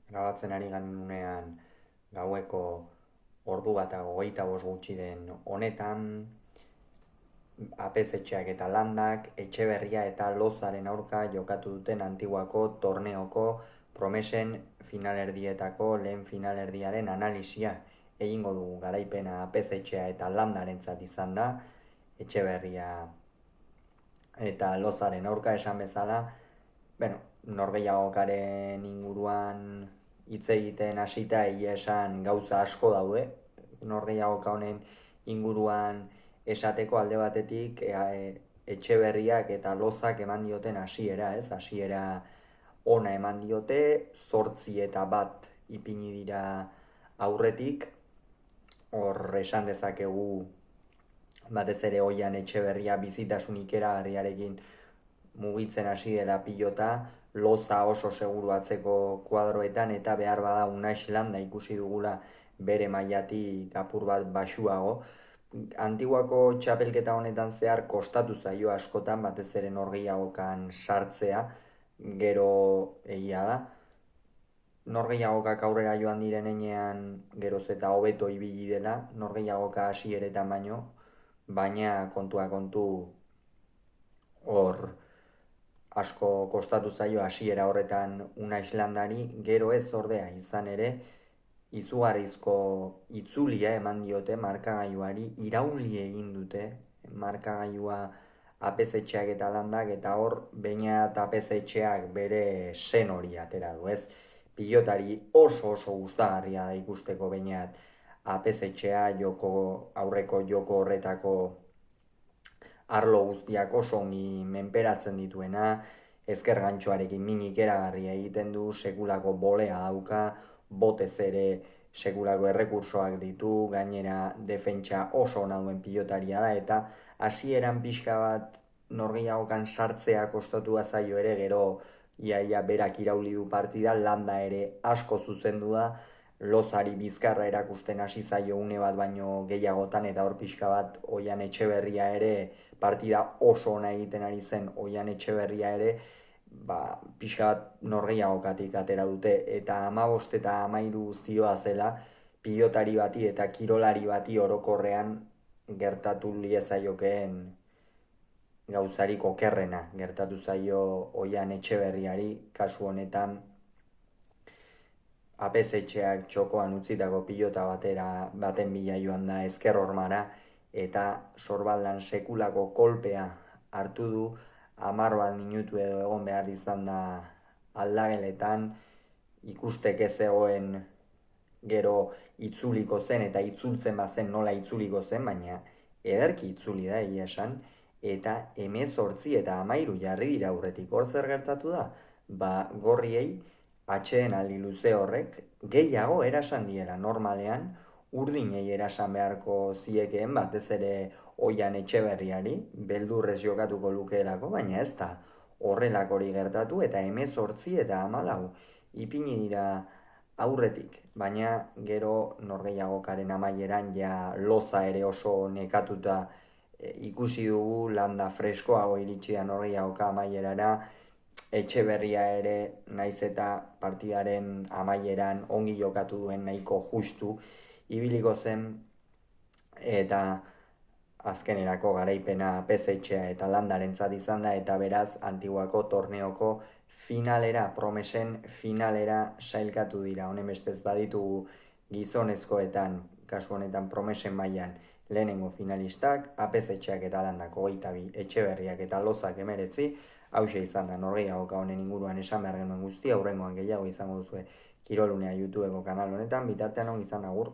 Grabatzen ari ganunean gaueko ordu bat eta 25 gutxi den honetan, apezetxeak eta landak Etxeberria eta Lozaren aurka jokatu duten Antiguako torneoko promesen finalerdietako lehen finalerdiaren analisia egingo dugu. Garaipena apezetxea eta landarentzat izan da, Etxeberria eta Lozaren aurka esan bezala. Bueno, norgehiagokaren inguruan hitz egiten hasita egia esan gauza asko daude. Norgehiagoka honen inguruan esateko alde batetik Etxeberriak eta Lozak eman dioten hasiera, ez? Hasiera ona eman diote, 8-1 ipini dira aurretik. Hor esan dezakegu batez ere Oian Etxeberria bizitasun ikeragarriarekin mugitzen hasi dela pilota, Loza oso seguru atzeko kuadroetan eta behar bada Unai Landa ikusi dugula bere mailatik apur bat baxuago. Antiguako txapelketa honetan zehar kostatu zaio askotan, batez ere norgehiagokan sartzea, gero egia da. Norgehiagokak aurrera joan diren enean geroz eta hobeto ibili dela, norgehiagoka hasieretan baino, baina kontua kontu hor asko kostatu zaio hasiera horretan Unai Islandari, gero ez ordea izan ere, izugarrizko itzulia eman diote markagailuari, irauli egin dute markagailua apezetxeak eta landak, eta hor baina apezetxeak bere sen hori atera du, ez? Pilotari oso gustagarria da ikusteko bainat apezetxea aurreko joko horretako arlo guztiak oso ongi menperatzen dituena, ezker gantxoarekin minik eragarria egiten du, sekulako bolea dauka, botez ere sekulako errekursoak ditu, gainera defentsa oso ona duen pilotaria da, eta hasieran pixka bat norgehiagokan sartzea kostatu zaio ere, gero iaia berak irauli du partida, Landa ere asko zuzendu da, Lozari bizkarra erakusten hasi zaio une bat baino gehiagotan, eta hor pixka bat Oian Etxeberria ere partida oso ona egiten ari zen Oian Etxeberria ere, pixka bat norgehiagokatik atera dute, eta 15 eta 13 zioa zela pilotari bati eta kirolari bati orokorrean gertatu liezaiokeen gauzarik okerrena gertatu zaio Oian Etxeberriari, kasu honetan apezetxeak txokoan utzitako pilota baten bila joan da ezker hormara, eta sorbaldan sekulako kolpea hartu du, 10 minutu edo egon behar izan da aldageletan, ikusteke zegoen gero itzuliko zen, eta itzultzen bazen nola itzuliko zen, baina ederki itzuli da egia esan, eta 18 eta 13 jarri dira aurretik. Hor zer gertatu da? Gorriei atxeen aldi luze horrek gehiago erasan diela normalean, urdinei erasan beharko ziekeen, batez ere Oian Etxeberriari, beldurrez jokatuko lukeelako, baina ez da horrelakori gertatu, eta 18 eta 14 ipini dira aurretik, baina gero norgehiagokaren amaieran ja Loza ere oso nekatuta ikusi dugu, Landa freskoago iritsi da norgehiagoka amaierara, Etxeberria ere naiz eta partidaren amaieran ongi jokatu duen nahiko justu ibiliko zen, eta azkenerako garaipena apezetxea eta landarentzat izan da, eta beraz Antiguako torneoko finalera, promesen finalera sailkatu dira. Honen bestez baditugu gizonezkoetan, kasu honetan promesen mailan lehenengo finalistak, apezetxeak eta landak 22, Etxeberriak eta Lozak 19, hauxe izan da norgehiagoka honen inguruan esan behar genuen guztia, hurrengoan gehiago izango duzue Kirolunea YouTubeko kanal honetan, bitartean ongi izan, agur.